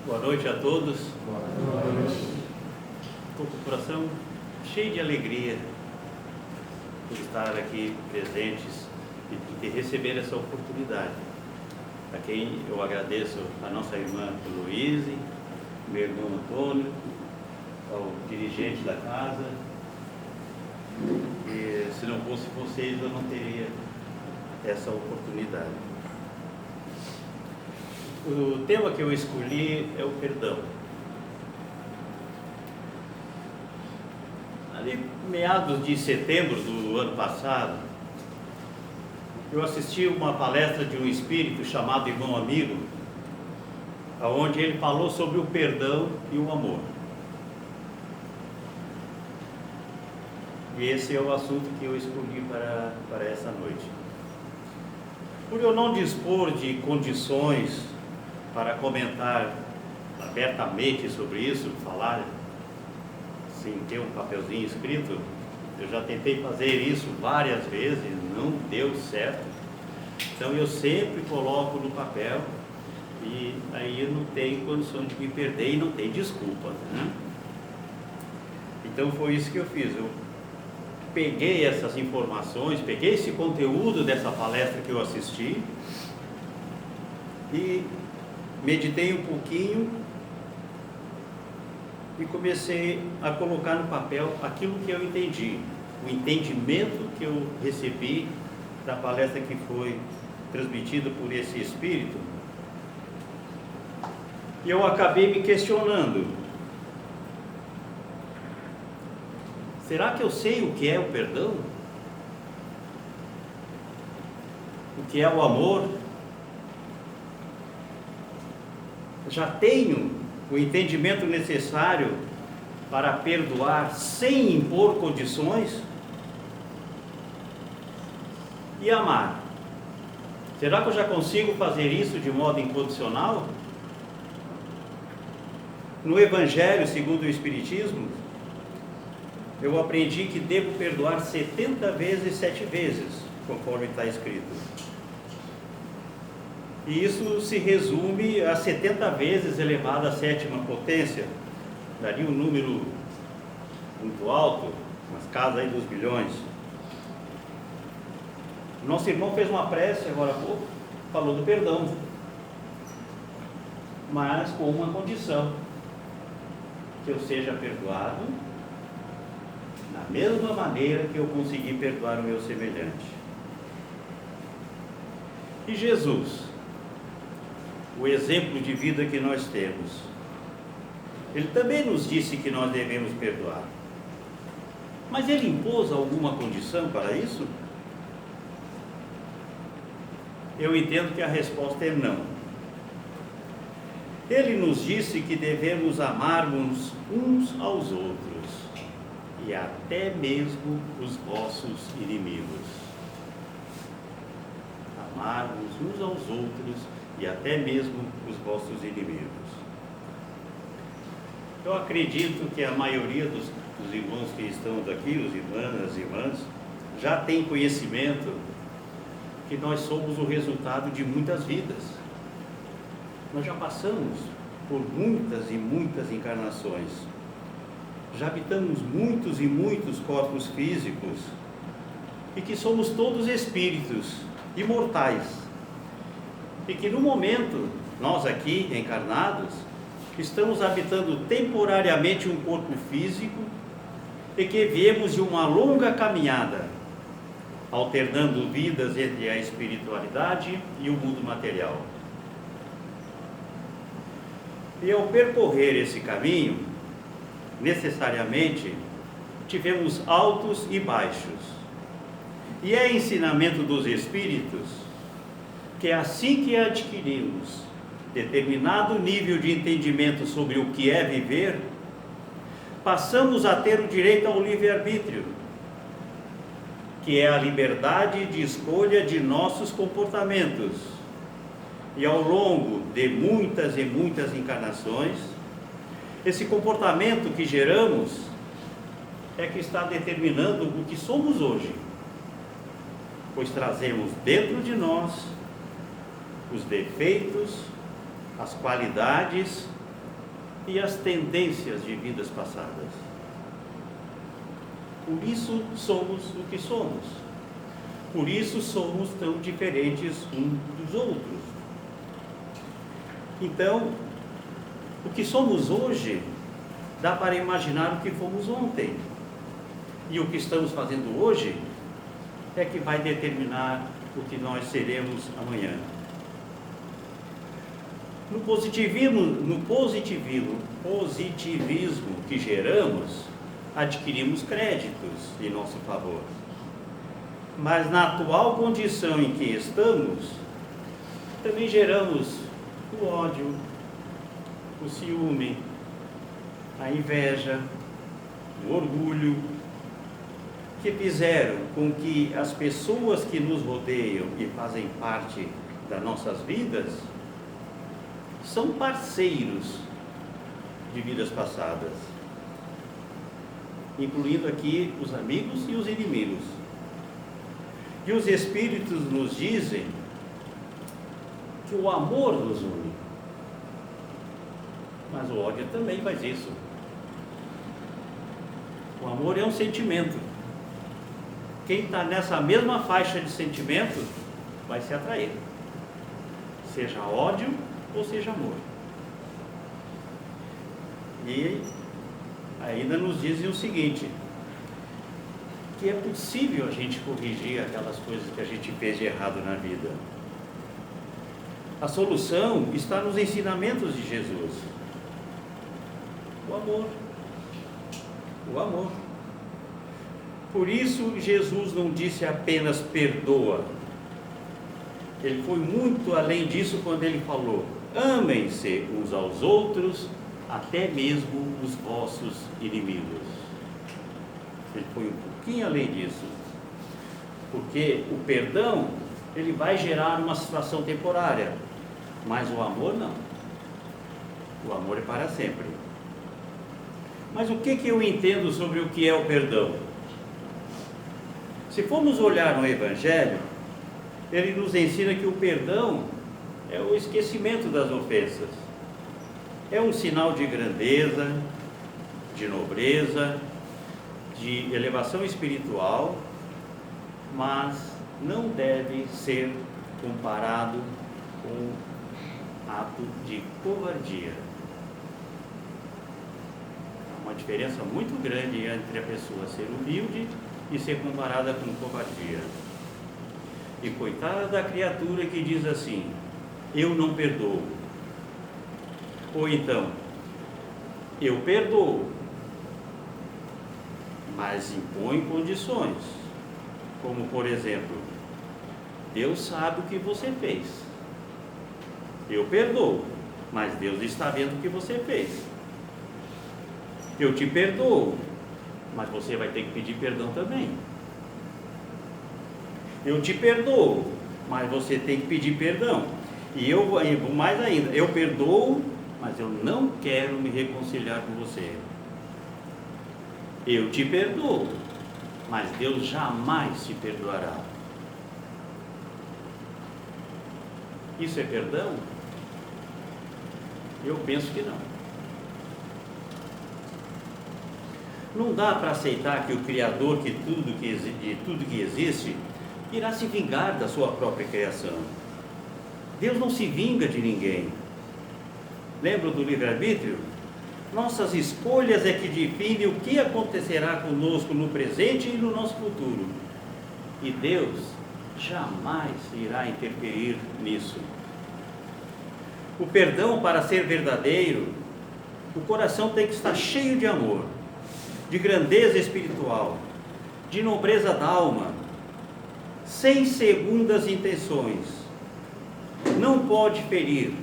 Boa noite a todos. Boa noite. Estou com o coração cheio de alegria por estar aqui presentes e de receber essa oportunidade. A quem eu agradeço a nossa irmã Luíse, meu irmão Antônio, ao dirigente da casa. E se não fosse vocês, eu não teria essa oportunidade. O tema que eu escolhi é o perdão. Ali, meados de setembro do ano passado, eu assisti uma palestra de um espírito chamado Irmão Amigo, onde ele falou sobre o perdão e o amor. E esse é o assunto que eu escolhi para essa noite. Por eu não dispor de condições para comentar abertamente sobre isso, falar sem ter um papelzinho escrito, eu já tentei fazer isso várias vezes, não deu certo. Então eu sempre coloco no papel e aí eu não tenho condições de me perder e não tem desculpa, né? Então foi isso que eu fiz. Eu peguei essas informações, peguei esse conteúdo dessa palestra que eu assisti e meditei um pouquinho e comecei a colocar no papel aquilo que eu entendi, o entendimento que eu recebi da palestra que foi transmitida por esse espírito. E eu acabei me questionando: será que eu sei o que é o perdão? O que é o amor? Já tenho o entendimento necessário para perdoar sem impor condições? E amar? Será que eu já consigo fazer isso de modo incondicional? No Evangelho segundo o Espiritismo, eu aprendi que devo perdoar 70 vezes 7 vezes, conforme está escrito. E isso se resume a 70 vezes elevado à 7ª potência. Daria um número muito alto, nas casas aí dos bilhões. Nosso irmão fez uma prece agora há pouco, falou do perdão, mas com uma condição: que eu seja perdoado da mesma maneira que eu consegui perdoar o meu semelhante. E Jesus, o exemplo de vida que nós temos, ele também nos disse que nós devemos perdoar. Mas ele impôs alguma condição para isso? Eu entendo que a resposta é não. Ele nos disse que devemos amarmos uns aos outros e até mesmo os vossos inimigos. Amarmos uns aos outros e até mesmo os vossos inimigos. Eu acredito que a maioria dos irmãos que estão aqui, os irmãs, as irmãs, já tem conhecimento que nós somos o resultado de muitas vidas. Nós já passamos por muitas e muitas encarnações. Já habitamos muitos e muitos corpos físicos e que somos todos espíritos imortais. E que no momento, nós aqui encarnados, estamos habitando temporariamente um corpo físico e que viemos de uma longa caminhada, alternando vidas entre a espiritualidade e o mundo material. E ao percorrer esse caminho, necessariamente, tivemos altos e baixos. E é ensinamento dos espíritos que assim que adquirimos determinado nível de entendimento sobre o que é viver, passamos a ter o direito ao livre-arbítrio, que é a liberdade de escolha de nossos comportamentos. E ao longo de muitas e muitas encarnações, esse comportamento que geramos é que está determinando o que somos hoje, pois trazemos dentro de nós os defeitos, as qualidades e as tendências de vidas passadas. Por isso somos o que somos. Por isso somos tão diferentes uns dos outros. Então, o que somos hoje, dá para imaginar o que fomos ontem. E o que estamos fazendo hoje é que vai determinar o que nós seremos amanhã. No positivismo que geramos, adquirimos créditos em nosso favor. Mas na atual condição em que estamos, também geramos o ódio, o ciúme, a inveja, o orgulho, que fizeram com que as pessoas que nos rodeiam e fazem parte das nossas vidas são parceiros de vidas passadas, incluindo aqui os amigos e os inimigos. E os Espíritos nos dizem que o amor nos une, mas o ódio também faz isso. O amor é um sentimento. Quem está nessa mesma faixa de sentimento vai se atrair, seja ódio ou seja amor. E ainda nos dizem o seguinte, que é possível a gente corrigir aquelas coisas que a gente fez de errado na vida. A solução está nos ensinamentos de Jesus. O amor. O amor. Por isso Jesus não disse apenas perdoa. Ele foi muito além disso quando ele falou: amem-se uns aos outros, até mesmo os vossos inimigos. Ele foi um pouquinho além disso. Porque o perdão, ele vai gerar uma situação temporária, mas o amor não. O amor é para sempre. Mas o que eu entendo sobre o que é o perdão? Se formos olhar no Evangelho, ele nos ensina que o perdão é o esquecimento das ofensas. É um sinal de grandeza, de nobreza, de elevação espiritual, mas não deve ser comparado com ato de covardia. Há uma diferença muito grande entre a pessoa ser humilde e ser comparada com covardia. E coitada da criatura que diz assim: eu não perdoo. Ou então, eu perdoo, mas impõe condições. Como, por exemplo, Deus sabe o que você fez. Eu perdoo, mas Deus está vendo o que você fez. Eu te perdoo, mas você vai ter que pedir perdão também. Eu te perdoo, mas você tem que pedir perdão. E eu vou mais ainda, eu perdoo, mas eu não quero me reconciliar com você. Eu te perdoo, mas Deus jamais te perdoará. Isso é perdão? Eu penso que não. Não dá para aceitar que o Criador de tudo que existe irá se vingar da sua própria criação. Deus não se vinga de ninguém. Lembra do livre-arbítrio? Nossas escolhas é que definem o que acontecerá conosco no presente e no nosso futuro. E Deus jamais irá interferir nisso. O perdão, para ser verdadeiro, o coração tem que estar cheio de amor, de grandeza espiritual, de nobreza da alma, sem segundas intenções. Não pode ferir,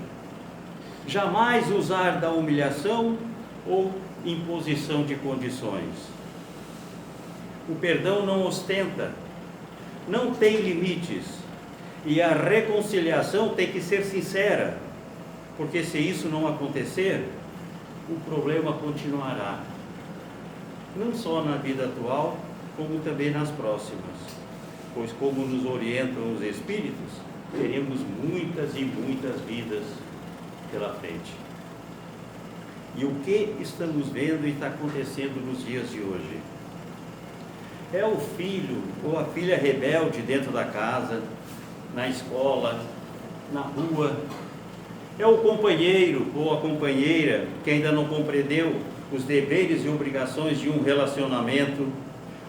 jamais usar da humilhação ou imposição de condições. O perdão não ostenta, não tem limites, e a reconciliação tem que ser sincera, porque se isso não acontecer, o problema continuará, não só na vida atual, como também nas próximas, pois, como nos orientam os Espíritos, teremos muitas e muitas vidas pela frente. E o que estamos vendo e está acontecendo nos dias de hoje? É o filho ou a filha rebelde dentro da casa, na escola, na rua. É o companheiro ou a companheira que ainda não compreendeu os deveres e obrigações de um relacionamento.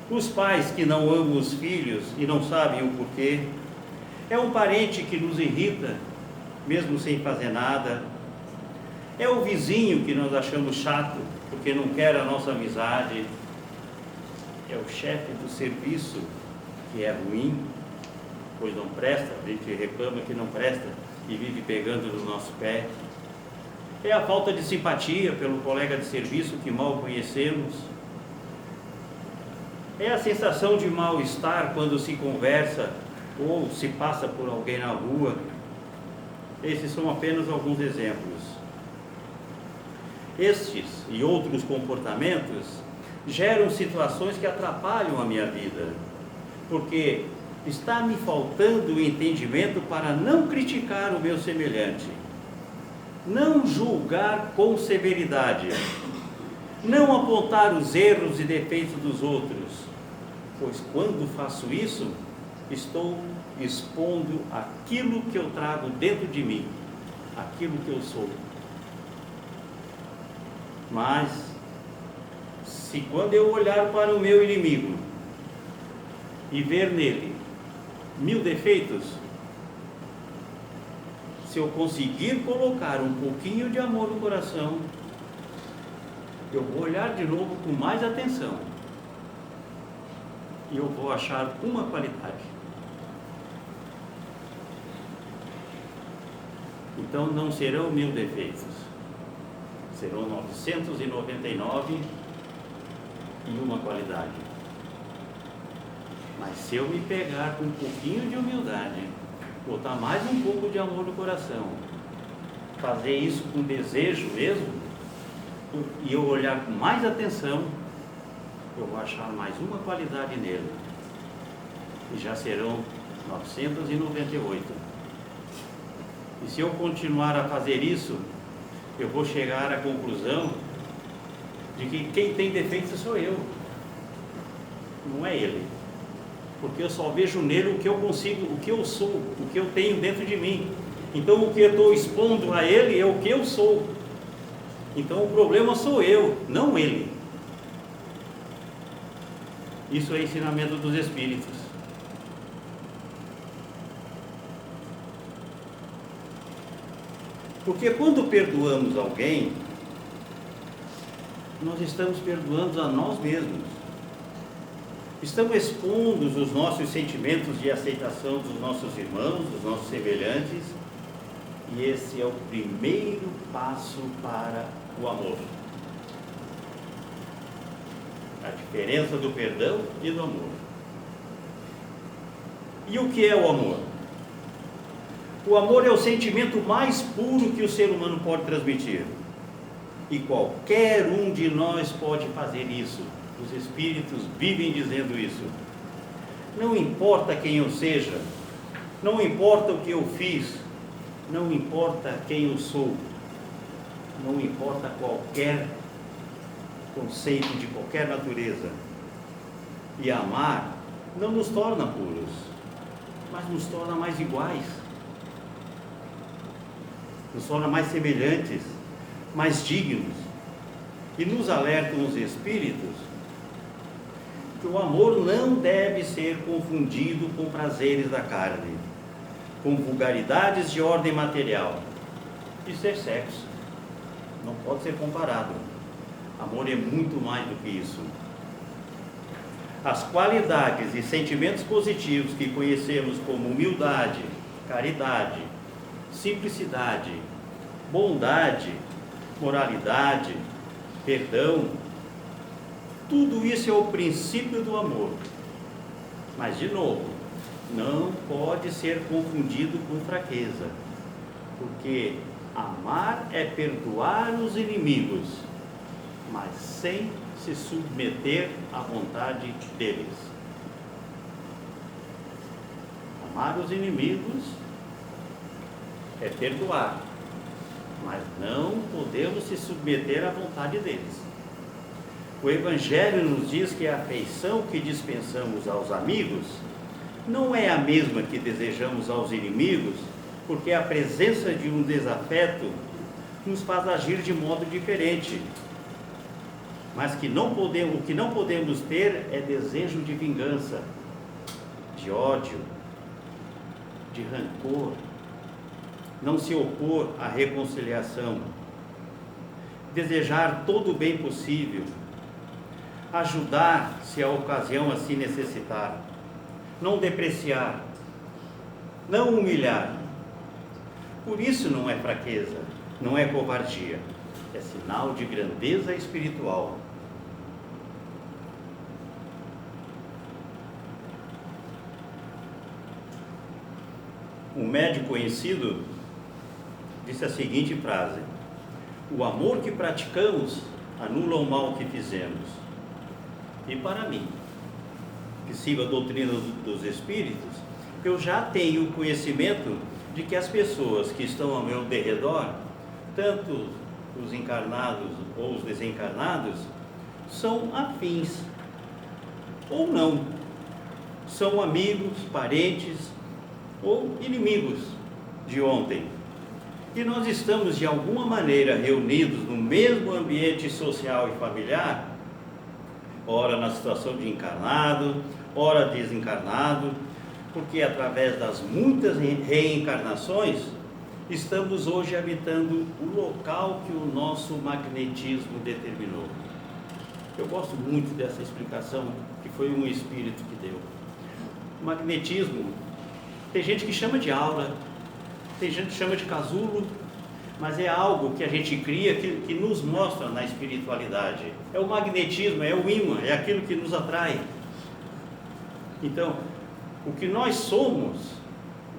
Os pais que não amam os filhos e não sabem o porquê. É um parente que nos irrita, mesmo sem fazer nada. É o vizinho que nós achamos chato, porque não quer a nossa amizade. É o chefe do serviço, que é ruim, pois não presta, a gente reclama que não presta e vive pegando no nosso pé. É a falta de simpatia pelo colega de serviço que mal conhecemos. É a sensação de mal-estar quando se conversa ou se passa por alguém na rua. Esses são apenas alguns exemplos. Estes e outros comportamentos geram situações que atrapalham a minha vida, porque está me faltando o entendimento para não criticar o meu semelhante, não julgar com severidade, não apontar os erros e defeitos dos outros, pois quando faço isso, estou expondo aquilo que eu trago dentro de mim, aquilo que eu sou. Mas, se quando eu olhar para o meu inimigo e ver nele 1000 defeitos, se eu conseguir colocar um pouquinho de amor no coração, eu vou olhar de novo com mais atenção e eu vou achar uma qualidade. Então não serão 1000 defeitos, serão 999 e uma qualidade. Mas se eu me pegar com um pouquinho de humildade, botar mais um pouco de amor no coração, fazer isso com desejo mesmo, e eu olhar com mais atenção, eu vou achar mais uma qualidade nele. E já serão 998. E se eu continuar a fazer isso, eu vou chegar à conclusão de que quem tem defeitos sou eu, não é ele. Porque eu só vejo nele o que eu consigo, o que eu sou, o que eu tenho dentro de mim. Então o que eu estou expondo a ele é o que eu sou. Então o problema sou eu, não ele. Isso é ensinamento dos Espíritos. Porque quando perdoamos alguém, nós estamos perdoando a nós mesmos. Estamos expondo os nossos sentimentos de aceitação dos nossos irmãos, dos nossos semelhantes, e esse é o primeiro passo para o amor. A diferença do perdão e do amor. E o que é o amor? O amor é o sentimento mais puro que o ser humano pode transmitir. E qualquer um de nós pode fazer isso. Os Espíritos vivem dizendo isso. Não importa quem eu seja, não importa o que eu fiz, não importa quem eu sou, não importa qualquer conceito de qualquer natureza. E amar não nos torna puros, mas nos torna mais iguais, nos torna mais semelhantes, mais dignos. E nos alertam os Espíritos que o amor não deve ser confundido com prazeres da carne, com vulgaridades de ordem material. Isso é sexo, não pode ser comparado. Amor é muito mais do que isso. As qualidades e sentimentos positivos que conhecemos como humildade, caridade, simplicidade, bondade, moralidade, perdão, tudo isso é o princípio do amor. Mas, de novo, não pode ser confundido com fraqueza, porque amar é perdoar os inimigos, mas sem se submeter à vontade deles. Amar os inimigos é perdoar, mas não podemos se submeter à vontade deles. O Evangelho nos diz que a afeição que dispensamos aos amigos não é a mesma que desejamos aos inimigos, porque a presença de um desafeto nos faz agir de modo diferente. Mas o que não podemos ter é desejo de vingança, de ódio, de rancor, não se opor à reconciliação, desejar todo o bem possível, ajudar se a ocasião assim necessitar, não depreciar, não humilhar. Por isso não é fraqueza, não é covardia, é sinal de grandeza espiritual. Um médico conhecido disse a seguinte frase: o amor que praticamos anula o mal que fizemos. E para mim, que sigo a doutrina dos Espíritos, eu já tenho conhecimento de que as pessoas que estão ao meu derredor, tanto os encarnados ou os desencarnados, são afins ou não, são amigos, parentes ou inimigos de ontem. E nós estamos de alguma maneira reunidos no mesmo ambiente social e familiar, ora na situação de encarnado, ora desencarnado, porque através das muitas reencarnações, estamos hoje habitando o local que o nosso magnetismo determinou. Eu gosto muito dessa explicação, que foi um espírito que deu. O magnetismo, tem gente que chama de aura, tem gente que chama de casulo, mas é algo que a gente cria, que nos mostra na espiritualidade. É o magnetismo, é o ímã, é aquilo que nos atrai. Então, o que nós somos,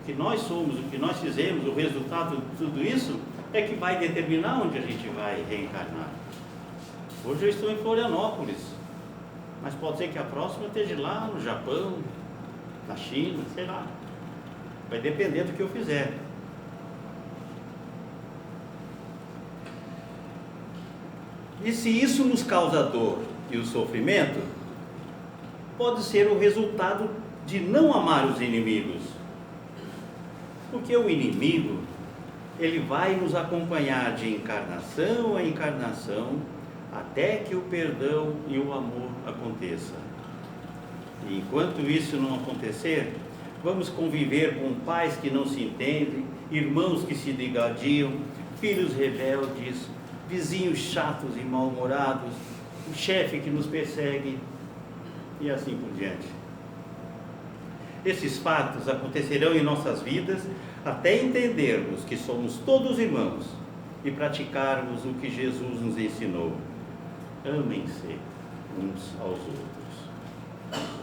o que nós fizemos, o resultado de tudo isso, é que vai determinar onde a gente vai reencarnar. Hoje eu estou em Florianópolis, mas pode ser que a próxima esteja lá no Japão, na China, sei lá. Vai depender do que eu fizer. E se isso nos causa dor e o sofrimento, pode ser o resultado de não amar os inimigos. Porque o inimigo, ele vai nos acompanhar de encarnação a encarnação, até que o perdão e o amor aconteça. E enquanto isso não acontecer, vamos conviver com pais que não se entendem, irmãos que se digadiam, filhos rebeldes, vizinhos chatos e mal-humorados, o chefe que nos persegue e assim por diante. Esses fatos acontecerão em nossas vidas até entendermos que somos todos irmãos e praticarmos o que Jesus nos ensinou. Amem-se uns aos outros.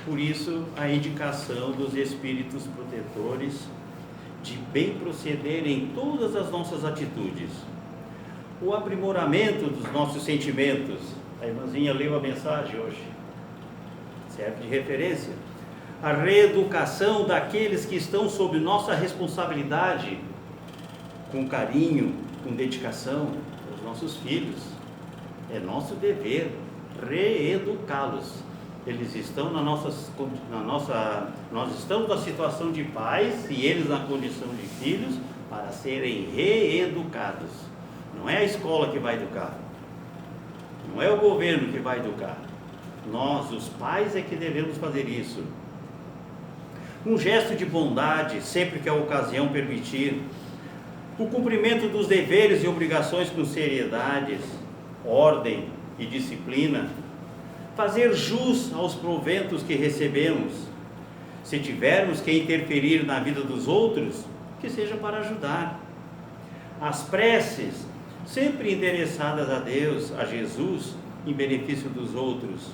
Por isso, a indicação dos espíritos protetores de bem proceder em todas as nossas atitudes. O aprimoramento dos nossos sentimentos. A irmãzinha leu a mensagem hoje. Serve de referência. A reeducação daqueles que estão sob nossa responsabilidade, com carinho, com dedicação, os nossos filhos. É nosso dever reeducá-los. Eles estão nós estamos na situação de pais e eles na condição de filhos para serem reeducados. Não é a escola que vai educar, não é o governo que vai educar. Nós, os pais, é que devemos fazer isso. Um gesto de bondade, sempre que a ocasião permitir. O cumprimento dos deveres e obrigações com seriedade, ordem e disciplina. Fazer jus aos proventos que recebemos. Se tivermos que interferir na vida dos outros, que seja para ajudar. As preces, sempre endereçadas a Deus, a Jesus, em benefício dos outros,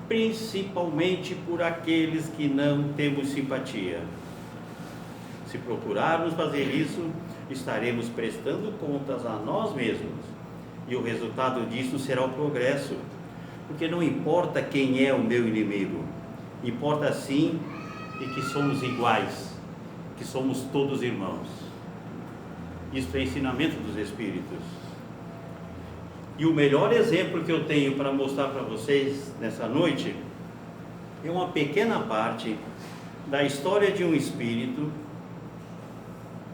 principalmente por aqueles que não temos simpatia. Se procurarmos fazer isso, estaremos prestando contas a nós mesmos, e o resultado disso será o progresso. Porque não importa quem é o meu inimigo, importa sim e que somos iguais, que somos todos irmãos. Isto é ensinamento dos Espíritos. E o melhor exemplo que eu tenho para mostrar para vocês nessa noite é uma pequena parte da história de um espírito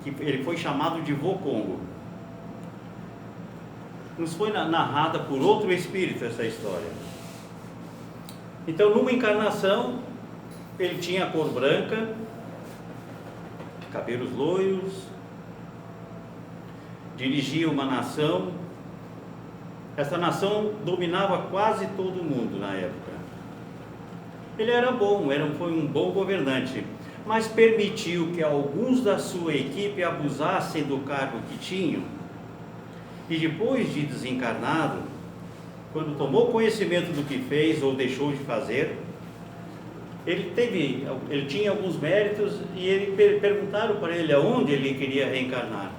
que ele foi chamado de Vokongo. Nos foi narrada por outro espírito essa história. Então, numa encarnação, ele tinha cor branca, cabelos loiros, dirigia uma nação. Essa nação dominava quase todo mundo na época. Ele era bom, foi um bom governante, mas permitiu que alguns da sua equipe abusassem do cargo que tinham. E depois de desencarnado, quando tomou conhecimento do que fez ou deixou de fazer, ele tinha alguns méritos e perguntaram para ele aonde ele queria reencarnar.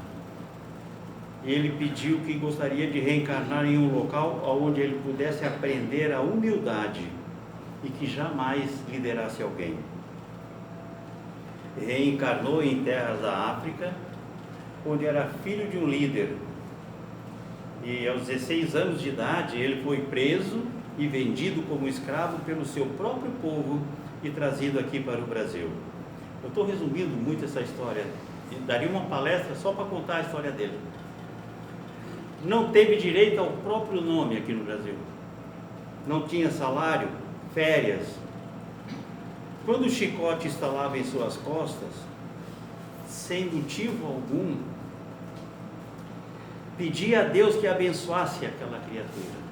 Ele pediu que gostaria de reencarnar em um local onde ele pudesse aprender a humildade e que jamais liderasse alguém. Reencarnou em terras da África, onde era filho de um líder. E aos 16 anos de idade ele foi preso e vendido como escravo pelo seu próprio povo e trazido aqui para o Brasil. Eu estou resumindo muito essa história, daria uma palestra só para contar a história dele. Não teve direito ao próprio nome aqui no Brasil, não tinha salário, férias. Quando o chicote estalava em suas costas, sem motivo algum, pedia a Deus que abençoasse aquela criatura.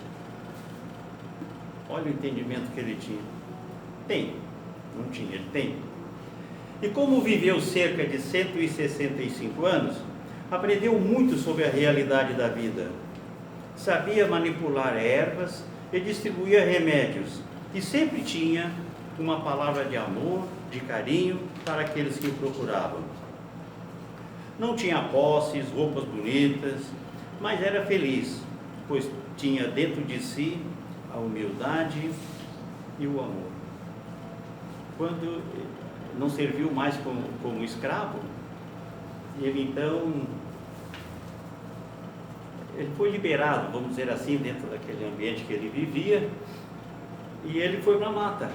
Olha o entendimento que ele tinha. Não tinha, ele tem. E como viveu cerca de 165 anos, aprendeu muito sobre a realidade da vida. Sabia manipular ervas e distribuía remédios. E sempre tinha uma palavra de amor, de carinho para aqueles que o procuravam. Não tinha posses, roupas bonitas, mas era feliz, pois tinha dentro de si a humildade e o amor. Quando não serviu mais como escravo, ele foi liberado, vamos dizer assim, dentro daquele ambiente que ele vivia, e ele foi para a mata,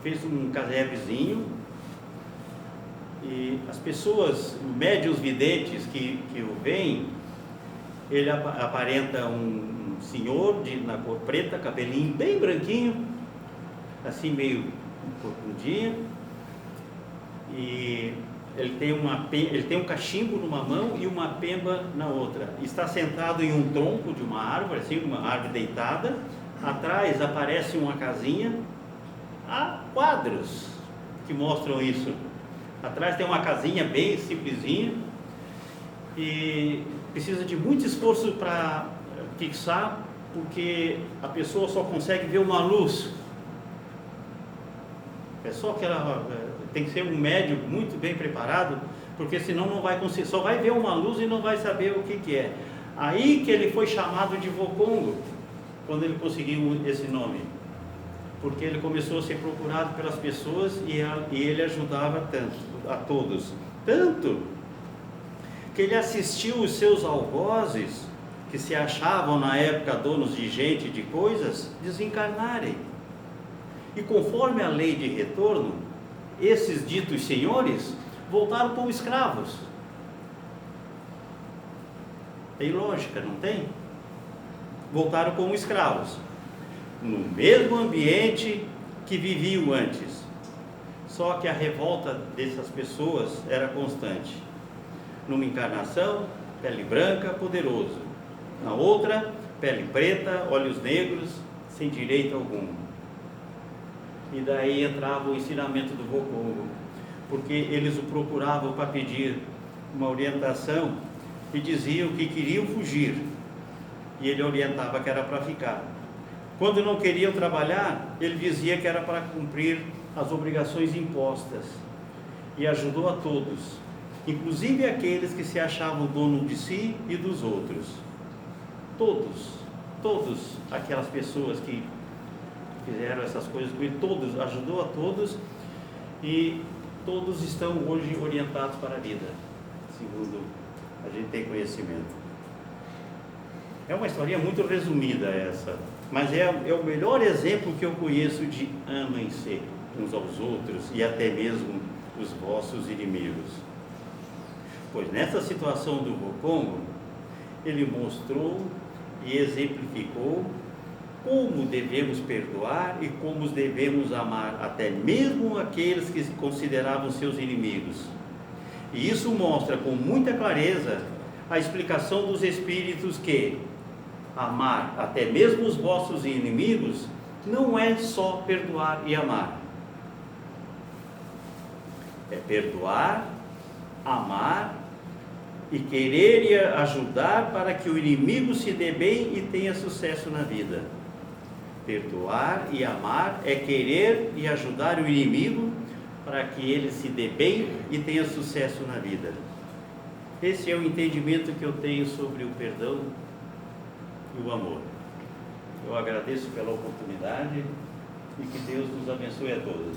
fez um casebrezinho, e as pessoas, médiuns videntes que o veem, ele aparenta um senhor na cor preta, cabelinho bem branquinho, assim meio corcundinho, e ele tem um cachimbo numa mão e uma pemba na outra. Está sentado em um tronco de uma árvore, assim, uma árvore deitada. Atrás aparece uma casinha. Há quadros que mostram isso. Atrás tem uma casinha bem simplesinha e precisa de muito esforço para fixar, porque a pessoa só consegue ver uma luz. É só que ela tem que ser um médium muito bem preparado, porque senão não vai conseguir, só vai ver uma luz e não vai saber o que é. Aí que ele foi chamado de Vokongo, quando ele conseguiu esse nome, porque ele começou a ser procurado pelas pessoas e ele ajudava a todos, tanto que ele assistiu os seus algozes, que se achavam na época donos de gente e de coisas, desencarnarem. E conforme a lei de retorno, esses ditos senhores voltaram como escravos. Tem lógica, não tem? Voltaram como escravos, no mesmo ambiente que viviam antes. Só que a revolta dessas pessoas era constante. Numa encarnação, pele branca, poderoso. Na outra, pele preta, olhos negros, sem direito algum. E daí entrava o ensinamento do Vokongo, porque eles o procuravam para pedir uma orientação e diziam que queriam fugir, e ele orientava que era para ficar. Quando não queriam trabalhar, ele dizia que era para cumprir as obrigações impostas, e ajudou a todos, inclusive aqueles que se achavam dono de si e dos outros. Todos aquelas pessoas que fizeram essas coisas com ele, ajudou a todos, e todos estão hoje orientados para a vida, segundo a gente tem conhecimento. É uma historinha muito resumida essa, mas é o melhor exemplo que eu conheço de amem-se uns aos outros e até mesmo os vossos inimigos. Pois nessa situação do Congo, ele mostrou e exemplificou como devemos perdoar e como devemos amar até mesmo aqueles que se consideravam seus inimigos. E isso mostra com muita clareza a explicação dos Espíritos que amar até mesmo os vossos inimigos não é só perdoar e amar. É perdoar, amar e querer e ajudar para que o inimigo se dê bem e tenha sucesso na vida. Perdoar e amar é querer e ajudar o inimigo para que ele se dê bem e tenha sucesso na vida. Esse é o entendimento que eu tenho sobre o perdão e o amor. Eu agradeço pela oportunidade e que Deus nos abençoe a todos.